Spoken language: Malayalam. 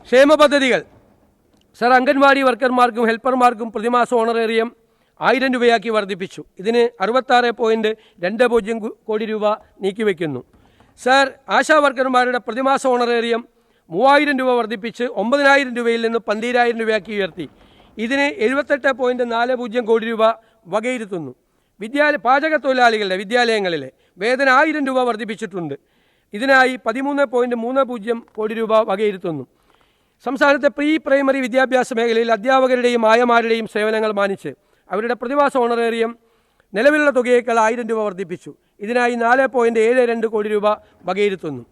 ക്ഷേമ പദ്ധതികൾ. സർ, അംഗൻവാടി വർക്കർമാർക്കും ഹെൽപ്പർമാർക്കും പ്രതിമാസ ഓണറേറിയം 1000 രൂപയാക്കി വർദ്ധിപ്പിച്ചു. ഇതിന് 66.20 കോടി രൂപ നീക്കിവെക്കുന്നു. സർ, ആശാ വർക്കർമാരുടെ പ്രതിമാസ ഓണറേറിയം 3000 രൂപ വർദ്ധിപ്പിച്ച് 9000 രൂപയിൽ നിന്ന് 12000 രൂപയാക്കി ഉയർത്തി. ഇതിന് 78.40 കോടി രൂപ വകയിരുത്തുന്നു. പാചക തൊഴിലാളികളുടെ വിദ്യാലയങ്ങളിലെ വേതനം 1000 രൂപ വർദ്ധിപ്പിച്ചിട്ടുണ്ട്. ഇതിനായി 13.30 കോടി രൂപ വകയിരുത്തുന്നു. സംസ്ഥാനത്തെ പ്രീ പ്രൈമറി വിദ്യാഭ്യാസ മേഖലയിൽ അധ്യാപകരുടെയും ആയമാരുടെയും സേവനങ്ങൾ മാനിച്ച് അവരുടെ പ്രതിമാസ ഓണറേറിയം നിലവിലുള്ള തുകയേക്കാൾ 1000 രൂപ വർദ്ധിപ്പിച്ചു. ഇതിനായി 4.72 കോടി രൂപ വകയിരുത്തുന്നു.